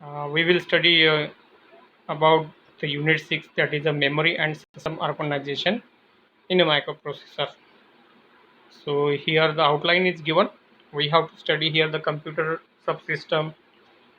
We will study about the unit 6, that is a memory and system organization in a microprocessor. So here the outline is given. We have to study here the computer subsystem,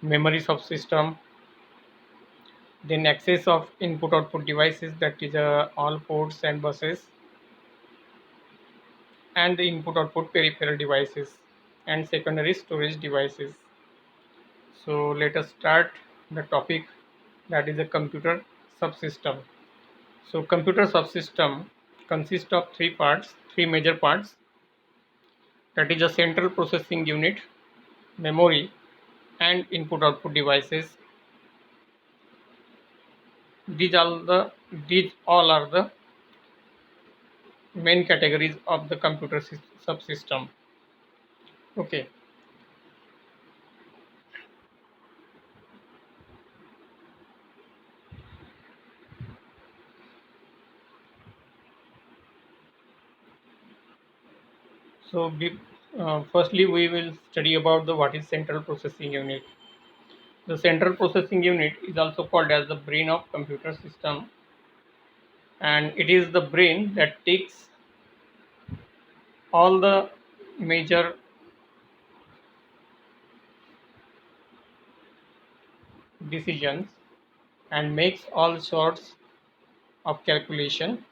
memory subsystem, then access of input output devices, that is all ports and buses, and the input output peripheral devices and secondary storage devices. So let us start the topic, that is a computer subsystem. So computer subsystem consists of three major parts, that is a central processing unit, memory, and input output devices. These all are the main categories of the computer subsystem. Okay. So firstly we will study about the what is central processing unit. The central processing unit is also called as the brain of computer system, and it is the brain that takes all the major decisions and makes all sorts of calculation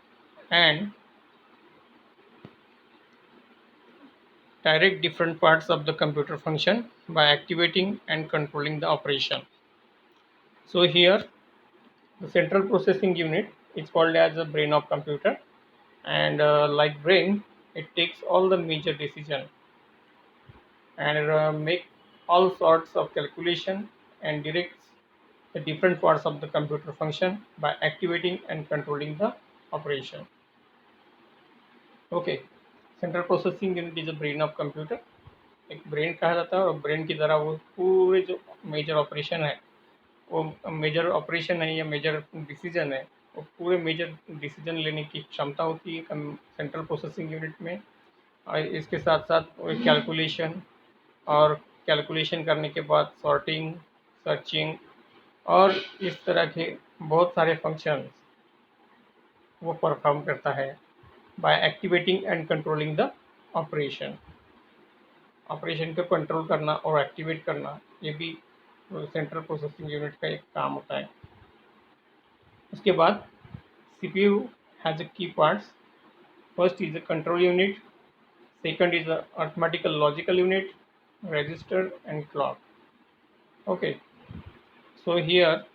and direct different parts of the computer function by activating and controlling the operation. So here the central processing unit is called as the brain of computer, and like brain it takes all the major decision and make all sorts of calculation and directs the different parts of the computer function by activating and controlling the operation. Okay, central processing unit is a brain of computer. एक brain कहा जाता है और brain की तरह वो पूरे जो मेजर ऑपरेशन है, वो मेजर ऑपरेशन है या मेजर डिसीजन है, वो पूरे मेजर डिसीजन लेने की क्षमता होती है सेंट्रल प्रोसेसिंग यूनिट में. और इसके साथ साथ कैलकुलेशन, और कैलकुलेशन करने के बाद सॉर्टिंग, सर्चिंग और इस तरह के बहुत सारे फंक्शंस वो परफॉर्म करता है by activating and controlling the operation. Operation को कंट्रोल करना और एक्टिवेट करना, ये भी सेंट्रल प्रोसेसिंग यूनिट का एक काम होता है. उसके बाद सीपीयू हैज अ की parts. First is a control unit, second is a arithmetical logical unit, register and clock. Okay, so here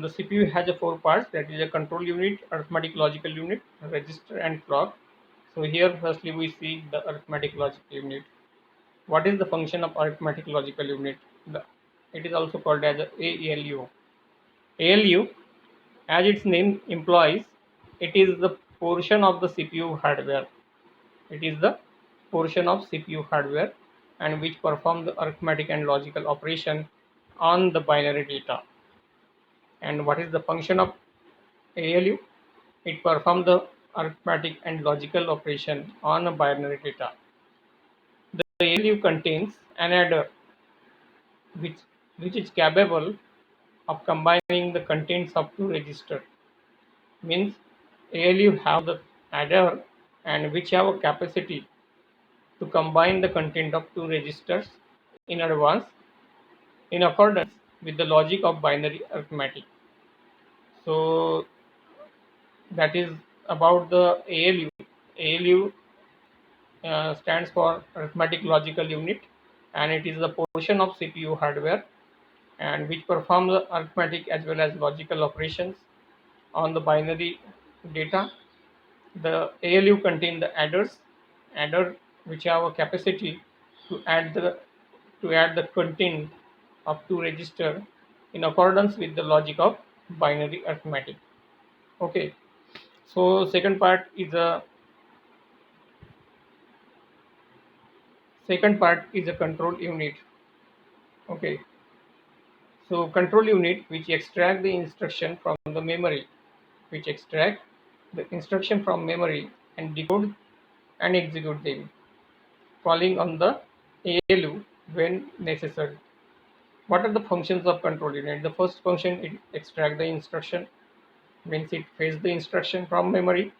the CPU has a four parts, that is a control unit, arithmetic logical unit, register and clock. So here firstly we see the arithmetic logical unit. What is the function of arithmetic logical unit? It is also called as a ALU. ALU, as its name implies, it is the portion of the CPU hardware. It is the portion of CPU hardware and which perform the arithmetic and logical operation on the binary data. And what is the function of ALU? It performs the arithmetic and logical operation on a binary data. The ALU contains an adder which, which is capable of combining the contents of two registers. Means ALU have the adder and which have a capacity to combine the content of two registers in advance in accordance with the logic of binary arithmetic. So that is about the ALU. ALU stands for arithmetic logical unit, and it is the portion of CPU hardware and which performs the arithmetic as well as logical operations on the binary data. The ALU contain the adder which have a capacity to add the content of two register in accordance with the logic of binary arithmetic. Okay, so second part is a control unit. Okay, so control unit which extract the instruction from the memory, which extract the instruction from memory and decode and execute them. calling on the ALU when necessary. What are the functions of control unit? The first function, it extract the instruction, means it fetch the instruction from memory,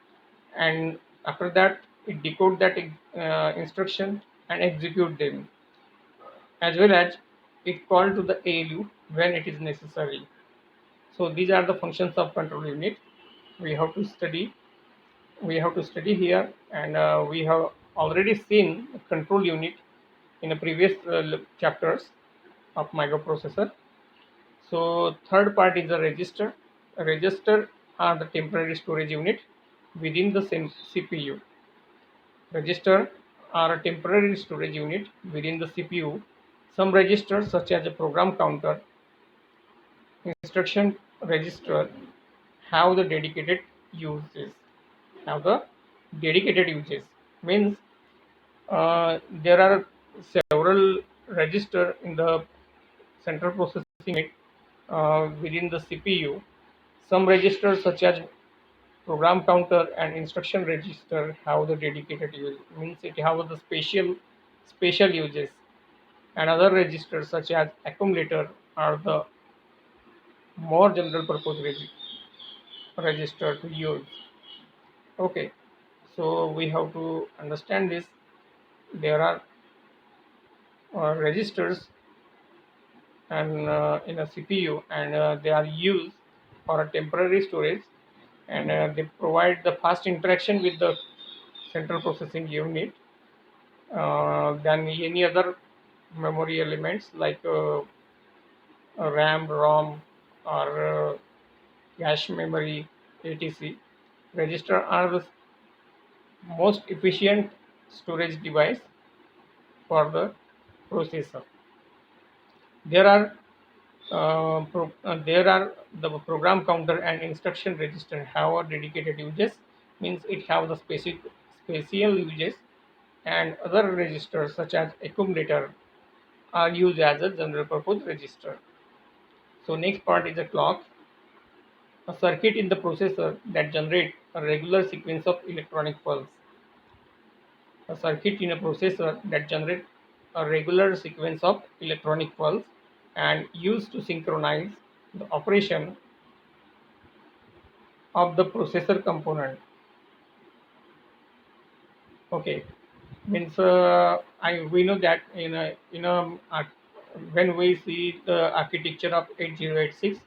and after that it decode that instruction and execute them, as well as it call to the ALU when it is necessary. So these are the functions of control unit. We have to study. We have to study here, and we have already seen control unit in the previous chapters of microprocessor. So third part is the register. A register are the temporary storage unit within the same CPU. Register are a temporary storage unit within the CPU. Some registers such as a program counter, instruction register have the dedicated uses. Have the dedicated uses means there are several register in the central processing unit within the CPU. Some registers such as program counter and instruction register have the dedicated use, means it have the special uses, and other registers such as accumulator are the more general purpose register to use. Okay, so we have to understand this. There are registers and in a CPU, and they are used for a temporary storage, and they provide the fast interaction with the central processing unit than any other memory elements like RAM, ROM, or cache memory, etc. Register are the most efficient storage device for the processor. There are there are the program counter and instruction register have a dedicated uses, means it have the special uses, and other registers such as accumulator are used as a general purpose register. So next part is a clock, a circuit in the processor that generates a regular sequence of electronic pulse. A circuit in a processor that generates a regular sequence of electronic pulse and used to synchronize the operation of the processor component. Okay, means I we know that when we see the architecture of 8086,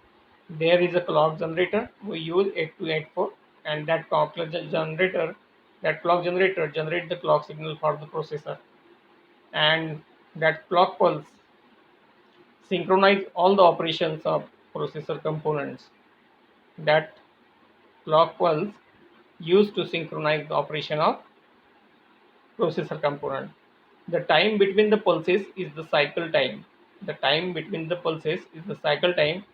there is a clock generator. We use 8284, and that clock generator generate the clock signal for the processor, and that clock pulse synchronize all the operations of processor components. That clock pulse used to synchronize the operation of processor component. The time between the pulses is the cycle time. The time between the pulses is the cycle time,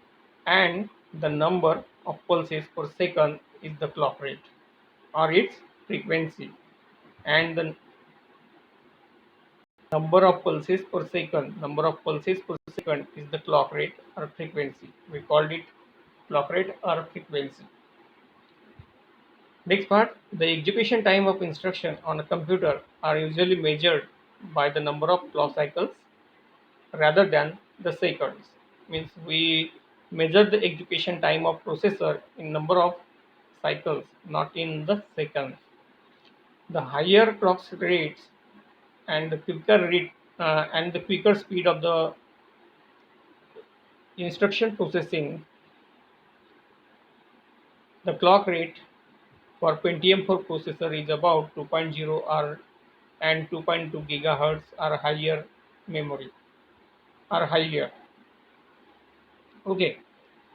and the number of pulses per second is the clock rate or its frequency, and the number of pulses per second is the clock rate or frequency. We called it clock rate or frequency. Next part, the execution time of instruction on a computer are usually measured by the number of clock cycles rather than the seconds. Means we measure the execution time of processor in number of cycles, not in the seconds. The higher clock rates and the quicker speed of the instruction processing, the clock rate for Pentium 4 processor is about 2.0 or and 2.2 gigahertz or higher memory are higher. Okay,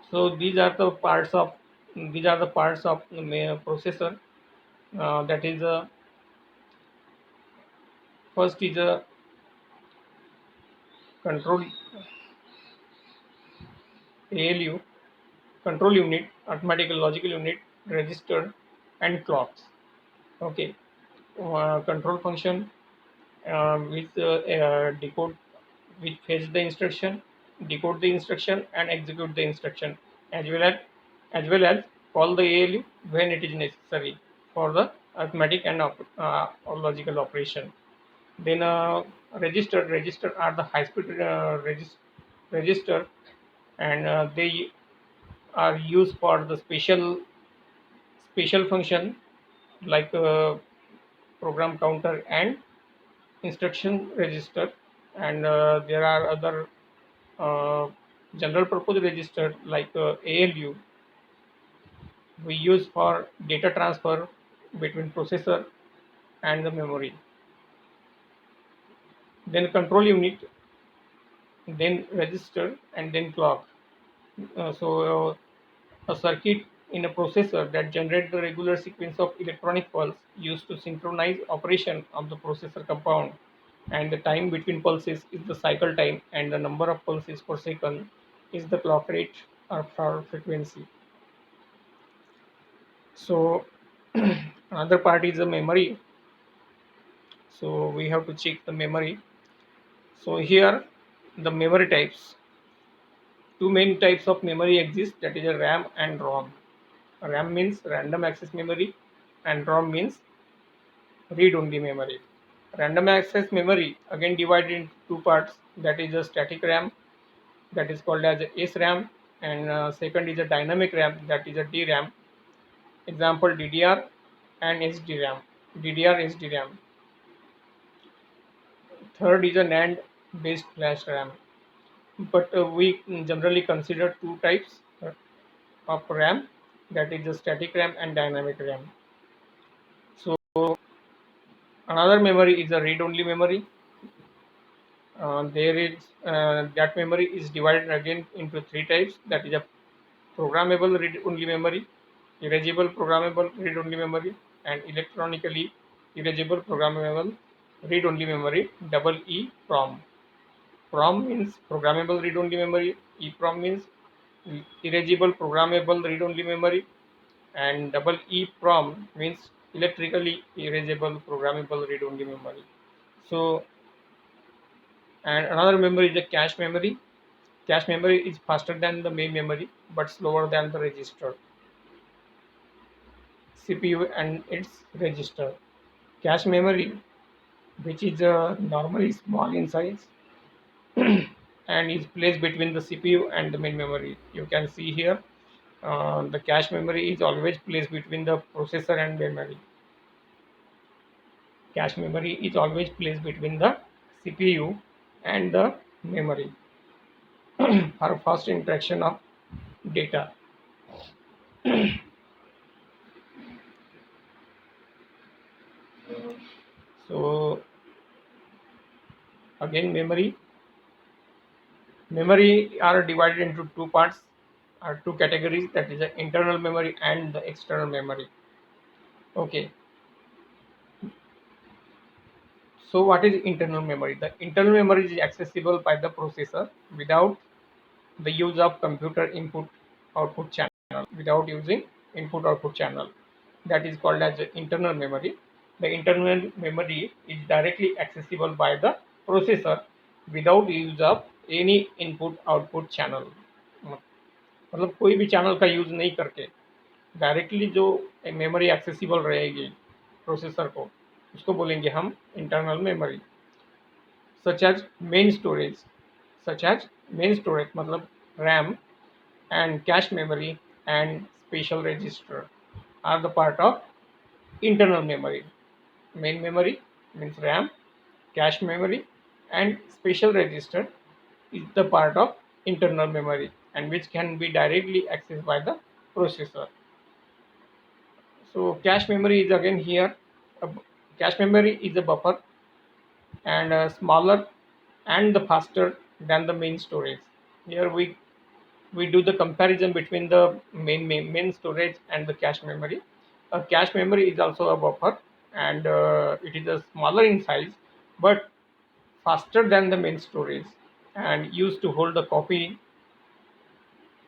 so these are the parts of the processor. That is first is a control ALU, control unit, arithmetic logical unit, register, and clocks. Okay, control function with decode, which fetch the instruction, decode the instruction, and execute the instruction, as well as call the ALU when it is necessary for the arithmetic and logical operation. Then register are the high speed register, and they are used for the special function like program counter and instruction register. And there are other uh, general purpose register like ALU we use for data transfer between processor and the memory. Then control unit, then register, and then clock. A circuit in a processor that generates the regular sequence of electronic pulse used to synchronize operation of the processor compound, and the time between pulses is the cycle time, and the number of pulses per second is the clock rate or frequency. So another part is the memory. So we have to check the memory. So here the memory types. Two main types of memory exist, that is a RAM and ROM. RAM means random access memory and ROM means read-only memory. Random access memory again divided into two parts, that is a static RAM that is called as a SRAM, and second is a dynamic RAM that is a DRAM. Example DDR and SDRAM. DDR SDRAM. Third is a NAND based flash RAM. But we generally consider two types of RAM, that is the static RAM and dynamic RAM. So another memory is a read-only memory. There is that memory is divided again into three types, that is a programmable read-only memory, erasable programmable read-only memory, and electronically erasable programmable read-only memory, double EEPROM. PROM means programmable read-only memory, EEPROM means erasable programmable read-only memory, and double EEPROM means electrically erasable programmable read-only memory. So, and another memory is the cache memory. Cache memory is faster than the main memory but slower than the register, CPU, and its register. Cache memory, which is normally small in size and is placed between the CPU and the main memory. You can see here the cache memory is always placed between the processor and memory. Cache memory is always placed between the CPU and the memory for fast interaction of data. So again, memory are divided into two parts, or two categories, that is the internal memory and the external memory. Okay, so what is internal memory? The internal memory is accessible by the processor without the use of computer input output channel, without using input output channel. That is called as the internal memory. The internal memory is directly accessible by the processor without use of any input output channel. मतलब कोई भी channel का use नहीं करके directly जो memory accessible रहेगी processor को, उसको बोलेंगे हम internal memory. Such as main storage, मतलब RAM and cache memory and special register are the part of internal memory. Main memory means RAM, cache memory, and special register is the part of internal memory and which can be directly accessed by the processor. So cache memory is again here. A cache memory is a buffer and smaller and the faster than the main storage. Here we do the comparison between the main storage and the cache memory. A cache memory is also a buffer and it is a smaller in size but faster than the main storage and used to hold the copy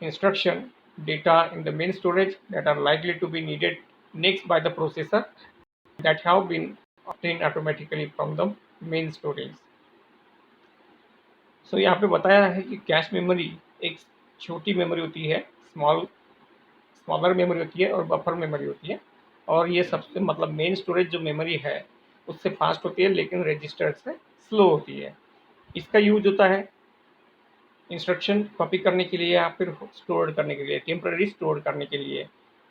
instruction data in the main storage that are likely to be needed next by the processor that have been obtained automatically from the main storage. सो यहाँ पे बताया है कि cache memory एक छोटी memory होती है, smaller memory होती है और बफर मेमोरी होती है, और ये सबसे मतलब मेन स्टोरेज जो मेमोरी है उससे फास्ट होती है लेकिन रजिस्टर से स्लो होती है। इसका यूज होता है इंस्ट्रक्शन कॉपी करने के लिए या फिर स्टोर करने के लिए, टेम्पररी स्टोर करने के लिए।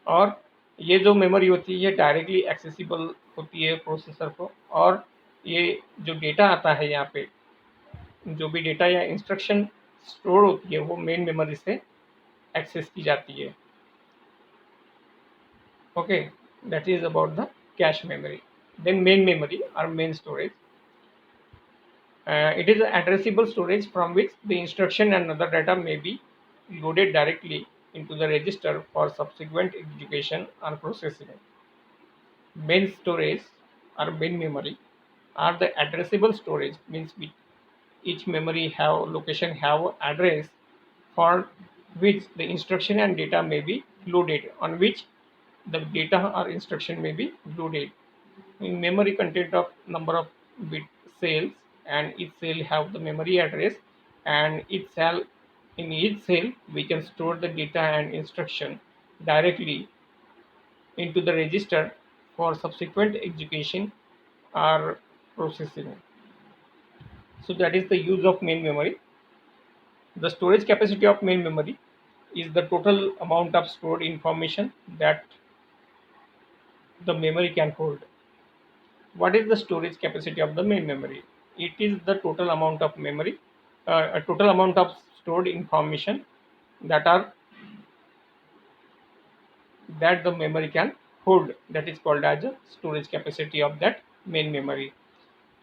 और ये जो मेमोरी होती है ये डायरेक्टली एक्सेसिबल होती है प्रोसेसर को, और ये जो डेटा आता है यहाँ पे, जो भी डेटा या इंस्ट्रक्शन स्टोर होती है वो मेन मेमोरी से एक्सेस की जाती है। Okay, that is about the cache memory. Then main memory और main storage, it is an addressable storage from which the instruction and other data may be loaded directly into the register for subsequent execution or processing. Main storage or main memory are the addressable storage, means each memory have location have address for which the instruction and data may be loaded, on which the data or instruction may be loaded. In memory content of number of bit cells, and each cell have the memory address, and in each cell we can store the data and instruction directly into the register for subsequent execution or processing. So that is the use of main memory. The storage capacity of main memory is the total amount of stored information that the memory can hold. What is the storage capacity of the main memory? It is the total amount of memory, a total amount of stored information that are that the memory can hold. That is called as a storage capacity of that main memory.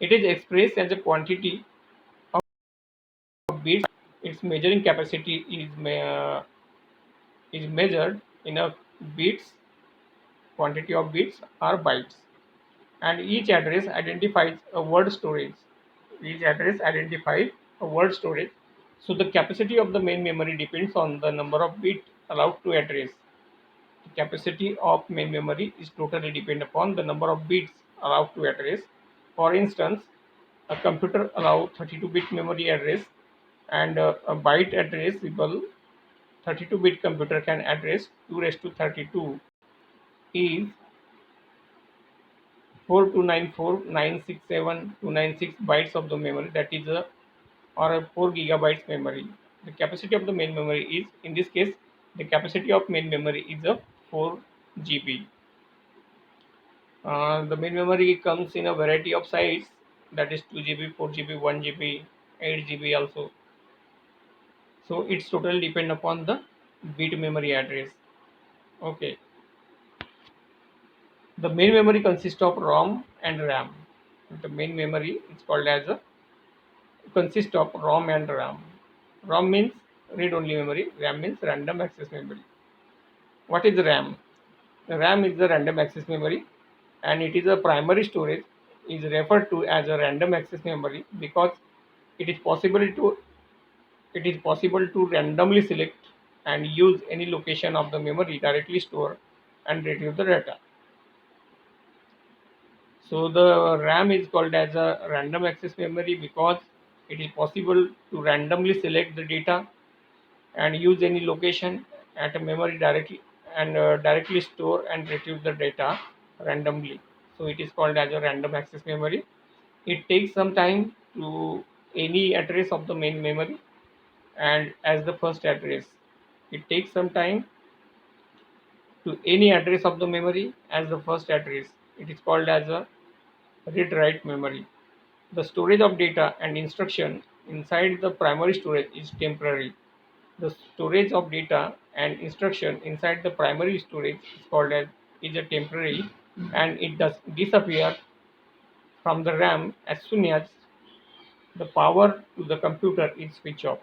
It is expressed as a quantity of bits. Its measuring capacity is measured in a bits, quantity of bits or bytes, and each address identifies a word storage. Each address identifies a word storage. So the capacity of the main memory depends on the number of bits allowed to address. The capacity of main memory is totally depend upon the number of bits allowed to address. For instance, a computer allows 32-bit memory address, and a byte addressable 32-bit computer can address 2 raised to 32 is 4294967 bytes of the memory, that is a or a 4 gigabytes memory. The capacity of the main memory is, in this case, the capacity of main memory is a 4 GB. The main memory comes in a variety of size, that is 2 GB, 4 GB, 1 GB, 8 GB also. So it's totally depend upon the bit memory address. Okay. The main memory consists of ROM and RAM. The main memory is called as a consists of ROM and RAM. ROM means read-only memory. RAM means random access memory. What is RAM? RAM is the random access memory, and it is a primary storage. Is referred to as a random access memory because it is possible to randomly select and use any location of the memory directly store and retrieve the data. So the RAM is called as a random access memory because it is possible to randomly select the data and use any location at a memory directly, and directly store and retrieve the data randomly. So it is called as a random access memory. It takes some time to any address of the main memory, and as the first address, it takes some time to any address of the memory as the first address. It is called as a read write memory. The storage of data and instruction inside the primary storage is temporary. The storage of data and instruction inside the primary storage is called as is a temporary, and it does disappear from the RAM as soon as the power to the computer is switched off.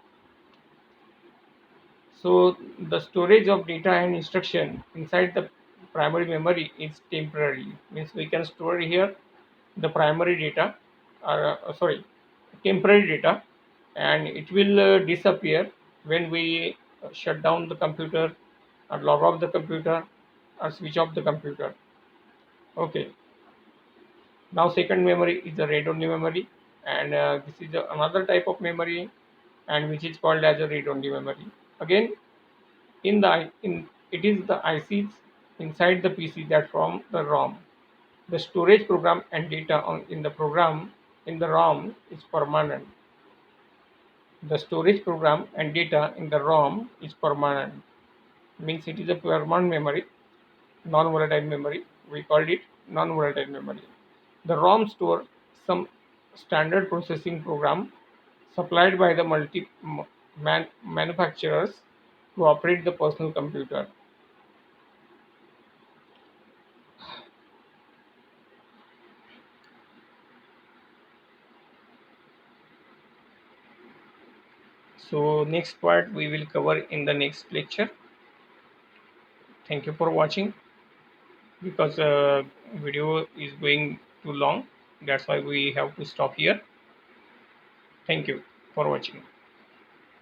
So the storage of data and instruction inside the primary memory is temporary. Means we can store here the primary data, or temporary data, and it will disappear when we shut down the computer or log off the computer or switch off the computer. Okay. Now second memory is the read only memory, and this is another type of memory, and which is called as a read only memory. Again, in it is the ICs inside the PC that form the ROM. The storage program and data in the program in the ROM is permanent. The storage program and data in the ROM is permanent. Means it is a permanent memory, non-volatile memory. We called it non-volatile memory. The ROM store some standard processing program supplied by the manufacturers to operate the personal computer. So next part we will cover in the next lecture. Thank you for watching. Because video is going too long, that's why we have to stop here. Thank you for watching.